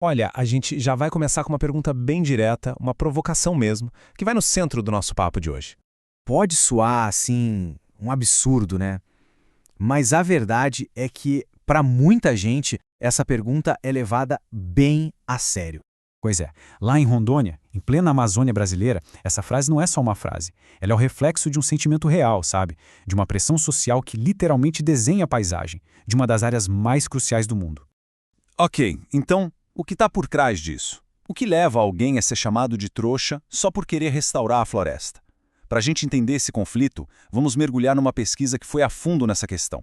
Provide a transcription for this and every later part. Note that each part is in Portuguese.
Olha, a gente já vai começar com uma pergunta bem direta, uma provocação mesmo, que vai no centro do nosso papo de hoje. Pode soar assim um absurdo, né? Mas a verdade é que, para muita gente, essa pergunta é levada bem a sério. Pois é, lá em Rondônia, em plena Amazônia brasileira, essa frase não é só uma frase. Ela é o reflexo de um sentimento real, sabe? De uma pressão social que literalmente desenha a paisagem, de uma das áreas mais cruciais do mundo. Ok, então, o que está por trás disso? O que leva alguém a ser chamado de trouxa só por querer restaurar a floresta? Para a gente entender esse conflito, vamos mergulhar numa pesquisa que foi a fundo nessa questão.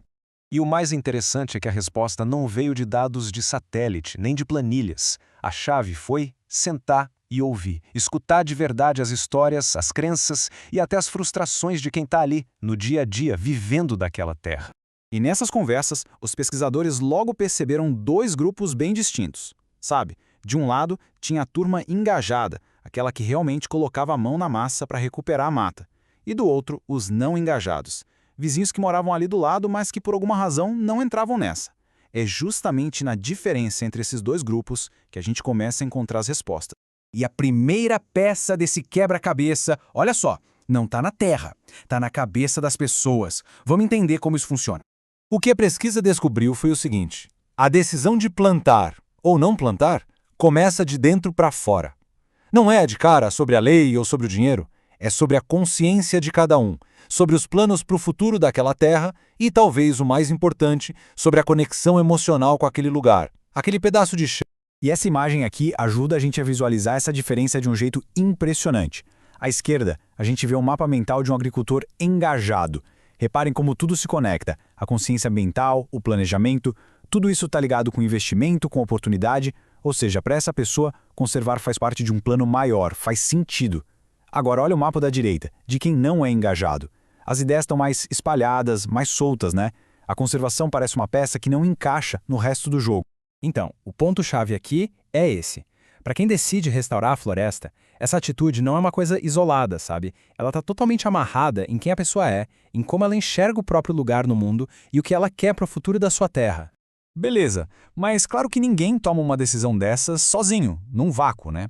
E o mais interessante é que a resposta não veio de dados de satélite, nem de planilhas. A chave foi sentar e ouvir, escutar de verdade as histórias, as crenças e até as frustrações de quem está ali, no dia a dia, vivendo daquela terra. E nessas conversas, os pesquisadores logo perceberam dois grupos bem distintos. Sabe, de um lado tinha a turma engajada, aquela que realmente colocava a mão na massa para recuperar a mata. E do outro, os não engajados, vizinhos que moravam ali do lado, mas que por alguma razão não entravam nessa. É justamente na diferença entre esses dois grupos que a gente começa a encontrar as respostas. E a primeira peça desse quebra-cabeça, olha só, não está na terra, está na cabeça das pessoas. Vamos entender como isso funciona. O que a pesquisa descobriu foi o seguinte: a decisão de plantar ou não plantar começa de dentro para fora. Não é de cara sobre a lei ou sobre o dinheiro, é sobre a consciência de cada um, sobre os planos para o futuro daquela terra e, talvez o mais importante, sobre a conexão emocional com aquele lugar, aquele pedaço de chão. E essa imagem aqui ajuda a gente a visualizar essa diferença de um jeito impressionante. À esquerda, a gente vê um mapa mental de um agricultor engajado. Reparem como tudo se conecta, a consciência ambiental, o planejamento, tudo isso está ligado com investimento, com oportunidade, ou seja, para essa pessoa, conservar faz parte de um plano maior, faz sentido. Agora olha o mapa da direita, de quem não é engajado. As ideias estão mais espalhadas, mais soltas, né? A conservação parece uma peça que não encaixa no resto do jogo. Então, o ponto-chave aqui é esse. Para quem decide restaurar a floresta, essa atitude não é uma coisa isolada, sabe? Ela está totalmente amarrada em quem a pessoa é, em como ela enxerga o próprio lugar no mundo e o que ela quer para o futuro da sua terra. Beleza, mas claro que ninguém toma uma decisão dessas sozinho, num vácuo, né?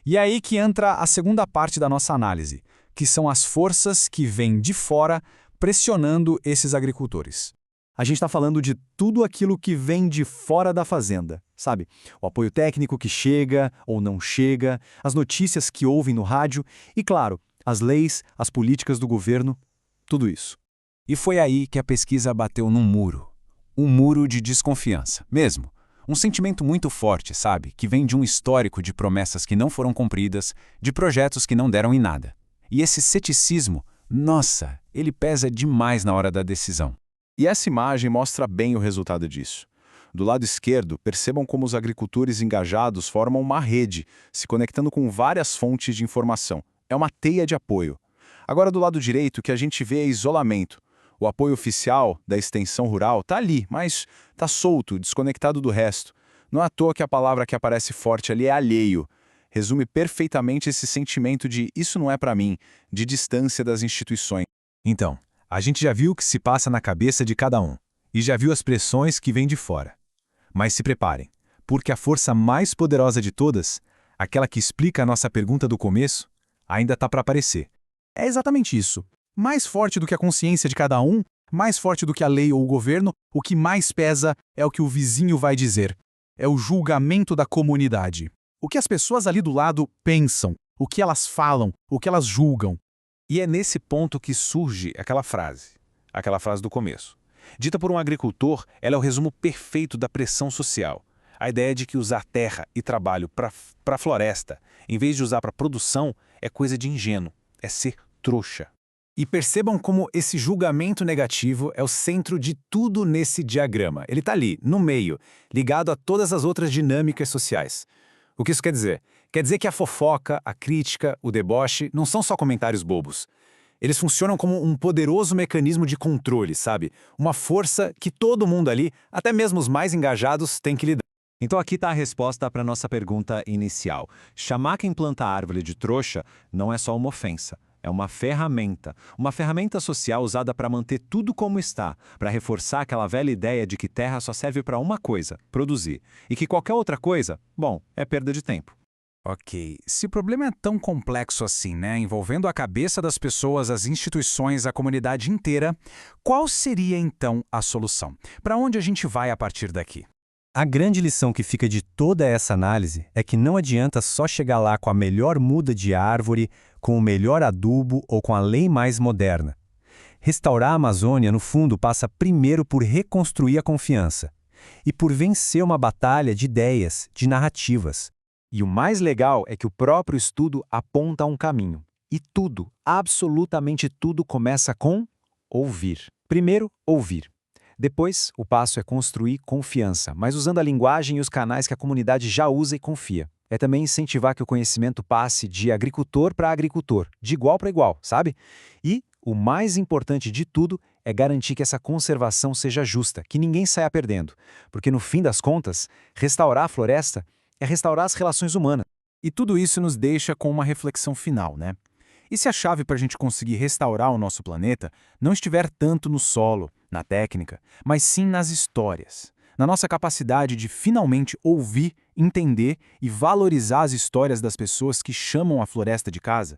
E é aí que entra a segunda parte da nossa análise, que são as forças que vêm de fora pressionando esses agricultores. A gente está falando de tudo aquilo que vem de fora da fazenda, sabe? O apoio técnico que chega ou não chega, as notícias que ouvem no rádio e, claro, as leis, as políticas do governo, tudo isso. E foi aí que a pesquisa bateu num muro. Um muro de desconfiança, mesmo. Um sentimento muito forte, sabe? Que vem de um histórico de promessas que não foram cumpridas, de projetos que não deram em nada. E esse ceticismo, nossa, ele pesa demais na hora da decisão. E essa imagem mostra bem o resultado disso. Do lado esquerdo, percebam como os agricultores engajados formam uma rede, se conectando com várias fontes de informação. É uma teia de apoio. Agora, do lado direito, o que a gente vê é isolamento. O apoio oficial da extensão rural está ali, mas está solto, desconectado do resto. Não é à toa que a palavra que aparece forte ali é alheio. Resume perfeitamente esse sentimento de isso não é para mim, de distância das instituições. Então, a gente já viu o que se passa na cabeça de cada um, e já viu as pressões que vêm de fora. Mas se preparem, porque a força mais poderosa de todas, aquela que explica a nossa pergunta do começo, ainda está para aparecer. É exatamente isso. Mais forte do que a consciência de cada um, mais forte do que a lei ou o governo, o que mais pesa é o que o vizinho vai dizer. É o julgamento da comunidade. O que as pessoas ali do lado pensam, o que elas falam, o que elas julgam. E é nesse ponto que surge aquela frase do começo. Dita por um agricultor, ela é o resumo perfeito da pressão social. A ideia de que usar terra e trabalho para a floresta, em vez de usar para produção, é coisa de ingênuo, é ser trouxa. E percebam como esse julgamento negativo é o centro de tudo nesse diagrama. Ele está ali, no meio, ligado a todas as outras dinâmicas sociais. O que isso quer dizer? Quer dizer que a fofoca, a crítica, o deboche não são só comentários bobos. Eles funcionam como um poderoso mecanismo de controle, sabe? Uma força que todo mundo ali, até mesmo os mais engajados, tem que lidar. Então aqui está a resposta para a nossa pergunta inicial. Chamar quem planta árvore de trouxa não é só uma ofensa. É uma ferramenta social usada para manter tudo como está, para reforçar aquela velha ideia de que terra só serve para uma coisa, produzir, e que qualquer outra coisa, bom, é perda de tempo. Ok, se o problema é tão complexo assim, né, envolvendo a cabeça das pessoas, as instituições, a comunidade inteira, qual seria então a solução? Para onde a gente vai a partir daqui? A grande lição que fica de toda essa análise é que não adianta só chegar lá com a melhor muda de árvore, com o melhor adubo ou com a lei mais moderna. Restaurar a Amazônia, no fundo, passa primeiro por reconstruir a confiança e por vencer uma batalha de ideias, de narrativas. E o mais legal é que o próprio estudo aponta um caminho. E tudo, absolutamente tudo, começa com ouvir. Primeiro, ouvir. Depois, o passo é construir confiança, mas usando a linguagem e os canais que a comunidade já usa e confia. É também incentivar que o conhecimento passe de agricultor para agricultor, de igual para igual, sabe? E, o mais importante de tudo, é garantir que essa conservação seja justa, que ninguém saia perdendo. Porque, no fim das contas, restaurar a floresta é restaurar as relações humanas. E tudo isso nos deixa com uma reflexão final, né? E se a chave para a gente conseguir restaurar o nosso planeta não estiver tanto no solo, na técnica, mas sim nas histórias, na nossa capacidade de finalmente ouvir, entender e valorizar as histórias das pessoas que chamam a floresta de casa?